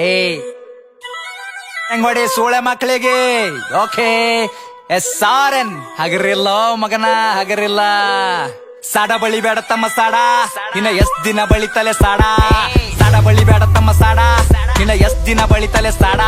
ಏಯ್ ಹೆಂಗ್ ಮಾಡಿ ಸೂಳೆ ಮಕ್ಕಳಿಗೆ ಓಕೆ SRN ಹಗರಿಲ್ಲ ಮಗನ ಹಗರಿಲ್ಲ. ಸಾಡ ಬಳಿ ಬೇಡ ತಮ್ಮ ಸಾಡ ಇನ್ನ ಎಷ್ಟ್ ದಿನ ಬಳಿತಲೆ ಸಾಡ. ಸಾಡ ಬಳಿ ಬೇಡ ತಮ್ಮ ಸಾಡ ಇನ್ನ ಎಷ್ಟ್ ದಿನ ಬಳಿತಲೆ ಸಾಡ.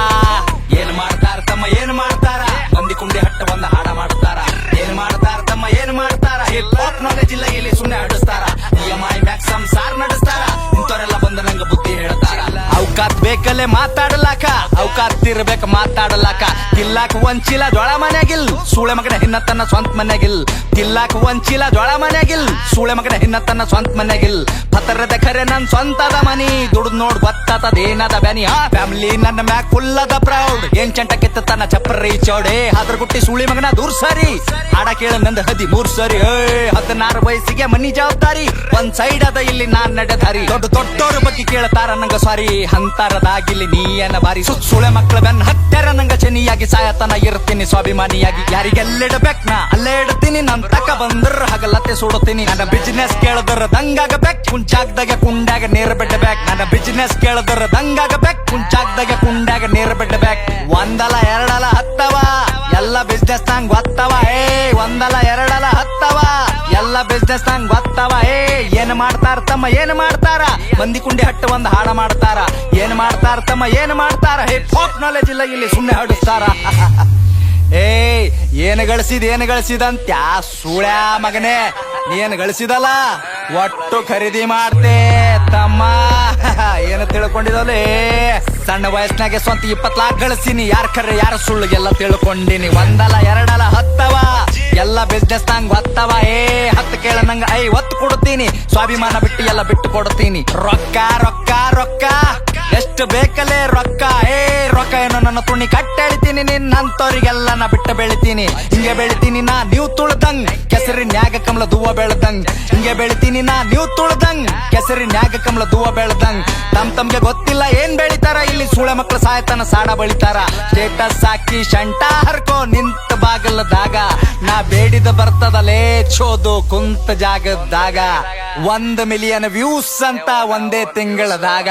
ಏನ್ ಮಾಡ್ತಾರ ತಮ್ಮ ಏನ್ ಮಾಡ್ತಾರ, ಮಂದಿ ಕುಂಡಿ ಹಟ್ಟ ಬಂದ ಹಾಡ ಮಾಡ್ತಾರ. ಏನ್ ಮಾಡ್ತಾರ ತಮ್ಮ ಏನ್ ಮಾಡ್ತಾರ, ಹಿಪ್ ಹಾಪ್ ನಾಲೆಜ್ ಇಲ್ಲ ಇಲ್ಲಿ ಸುಮ್ನೆ ಆಡಿಸ್ತಾರ. EMI ಮ್ಯಾಕ್ಸ್ ಸಂಸಾರ ನಡೆಸ್ತಾರ, ಇಂಥವ್ರೆಲ್ಲ ಬಂದ ನಂಗ ಬುದ್ಧಿ ಹೇಳ್ತಾರ. ಅವಕಾತ್ ಬೇಕಲ್ಲೇ ಮಾತಾಡಲಾಕ, ಅವಕಾತ್ ಇರ್ಬೇಕ ಮಾತಾಡಲಾಕ. ತಿಲ್ಲಾಕ ಒಂಚಿಲ ಜೋಳ ಮನ್ಯಾಗಿಲ್, ಸೂಳೆ ಮಗನ ಹಿನ್ನ ತನ್ನ ಸ್ವಂತ ಮನ್ಯಾಗಿಲ್. ತಿಲ್ಲಾಕ ಒಂಚಿಲ ಜೋಳ ಮನ್ಯಾಗಿಲ್, ಸೂಳೆ ಮಗನ ಹಿನ್ನ ತನ್ನ ಸ್ವಂತ ಮನ್ಯಾಗಿಲ್. ಪತರದ ಖರೆ ನನ್ ಸ್ವಂತದ ಮನಿ, ದುಡ್ದು ನೋಡ್ ಗೊತ್ತಾತದೇನದ ಬ್ಯಾನಿ. ಆ ಫ್ಯಾಮಿಲಿ ನನ್ನ ಮ್ಯಾಕ್ ಫುಲ್ ಅದ ಪ್ರೌಡ್. ಏನ್ ಚಂಟ ಕಿತ್ತ ತನ್ನ ಚಪ್ಪರಿ ಚೌಡೆ, ಅದ್ರ ಗುಟ್ಟಿ ಸೂಳಿ ಮಗನ ದೂರ್ ಸರಿ. ಹಾಡ ಕೇಳ ನಂದ 13 ಸರಿ. 16 ವಯಸ್ಸಿಗೆ ಮನಿ ಜವಾಬ್ದಾರಿ, ಒಂದ್ ಸೈಡ್ ಅದ ಇಲ್ಲಿ ನಾನ್ ನಡೆದಾರಿ. ದೊಡ್ಡೋರ ಬಗ್ಗೆ ಕೇಳ್ತಾರ ನಂಗ ಸಾರಿ, ಅಂತರದಾಗಿಲ್ಲಿ ನೀಯನ ಬಾರಿ. ಸುಳೆ ಮಕ್ಕಳ ಬೆನ್ ಹತ್ತರ ನಂಗ ಚನಿಯಾಗಿ, ಸಾಯತನ ಇರ್ತೀನಿ ಸ್ವಾಭಿಮಾನಿಯಾಗಿ. ಯಾರಿಗೆಲ್ಲಿಡಬೇಕ್ ನಾ ಅಲ್ಲೇ ಇಡ್ತೀನಿ, ನನ್ ತಕ ಬಂದ್ರ ಹಗಲತ್ತೆ ಸುಡುತ್ತೀನಿ. ನನ್ನ ಬಿಸಿನೆಸ್ ಕೇಳದ್ರ ದಂಗಾಗಬೇಕ್, ಕುಂಚಾಗ್ದಾಗ ಕುಂಡಾಗ ನೇರ ಬಿಡ್ಬೇಕ್. ನನ್ನ ಬಿಸಿನೆಸ್ ಕೇಳದ್ರ ದಂಗಾಗಬೇಕ್, ಕುಂಚಾಗ್ದಾಗ ಕುಂಡಾಗ ನೇರ ಬಿಡ್ಬೇಕ್. ಒಂದಲ ಎರಡಲ ಹತ್ತವ ಎಲ್ಲ ಬಿಸ್ನೆಸ್ ನಂಗ್ ಗೊತ್ತವ. ಒಂದಲ ಎರಡಲ ಹತ್ತವ ಎಲ್ಲ ಬಿಸ್ನೆಸ್ ನಂಗ್ ಗೊತ್ತವ. ಏನ್ ಮಾಡ್ತಾರ ತಮ್ಮ ಏನ್ ಮಾಡ್ತಾರ, ಮಂದಿ ಕುಂಡಿ ಹಟ್ಟು ಒಂದ್ ಹಾಡ ಮಾಡ್ತಾರ. ಏನ್ ಮಾಡ್ತಾರ ತಮ್ಮ ಏನ್ ಮಾಡ್ತಾರ, ಹಿಪ್ ಹಾಪ್ ನಾಲೆಜ್ ಇಲ್ಲ ಇಲ್ಲಿ ಸುಮ್ನೆ ಹಾಡಿಸ್ತಾರ. ಏನ್ ಗಳಿಸಿದಂತ ಸೂಳ್ಯಾ ಮಗನೇ, ನೀನ್ ಗಳಿಸಿದಲ್ಲ ಒಟ್ಟು ಖರೀದಿ ಮಾಡ್ತೆ ತಮ್ಮ. ಏನ ತಿಳ್ಕೊಂಡಿದಲೇ, ಸಣ್ಣ ವಯಸ್ಸಿನಾಗೆ ಸ್ವಂತ 20 ಲಾಖ ಗಳಿಸಿನಿ. ಯಾರ ಖರೆ ಯಾರ ಸುಳ್ಳು ಎಲ್ಲ ತಿಳ್ಕೊಂಡಿನಿ. ಒಂದಲ ಎರಡಲ ಹತ್ತವ ಎಲ್ಲ ಬಿಸ್ನೆಸ್ ನಂಗ್ ಗೊತ್ತವ. 10 ಕೇಳ ನಂಗ 50 ಕೊಡ್ತೀನಿ, ಸ್ವಾಭಿಮಾನ ಬಿಟ್ಟು ಎಲ್ಲ ಬಿಟ್ಟು ಕೊಡ್ತೀನಿ. ರೊಕ್ಕ ರೊಕ್ಕ ರೊಕ್ಕ ಎಷ್ಟು ಬೇಕಲೇ ರೊಕ್ಕ. ರೊಕ್ಕ ಏನೋ ನನ್ನ ತುಣಿ ಕಟ್ಟೆಳಿತೀನಿ, ನಿನ್ನಂತವ್ರಿಗೆಲ್ಲ ನಾ ಬಿಟ್ಟು ಬೆಳಿತೀನಿ. ಹಿಂಗೆ ಬೆಳಿತೀನಿ ನಾ ನೀವು ತುಳ್ದಂಗ್, ಕೆಸರಿನ್ಯಾಗ ಕಮಲ ದೂವ ಬೆಳ್ದಂಗ್. ಹಿಂಗೆ ಬೆಳಿತೀನಿ ನಾ ನೀವು ತುಳ್ದಂಗ್, ಕೆಸರಿನ್ಯಾಗ ಕಮಲ ದೂವ ಬೆಳ್ದಂಗ್. ತಮ್ಗೆ ಗೊತ್ತಿಲ್ಲ ಏನ್ ಬೆಳಿತಾರ ಇಲ್ಲಿ, ಸೂಳೆ ಮಕ್ಳು ಸಾಯ್ತನ ಸಾಡ ಬಳಿತಾರ. ಸ್ಟೇಟಸ್ ಹಾಕಿ ಶಂಟ ಹರ್ಕೋ ನಿಂತ ಬಾಗಲದಾಗ, ನಾ ಬೇಡಿದ ಬರ್ತದಲೇ ಚೋದು ಕುಂತ ಜಾಗದಾಗ. 1 ಮಿಲಿಯನ್ ವ್ಯೂಸ್ ಅಂತ ಒಂದೇ ತಿಂಗಳದಾಗ,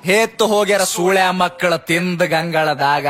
ಹೇತ್ತು ಹೋಗ್ಯಾರ ಸೂಳೆ ಮಕ್ಕಳ ತಿಂದ ಗಂಗಳದಾಗ.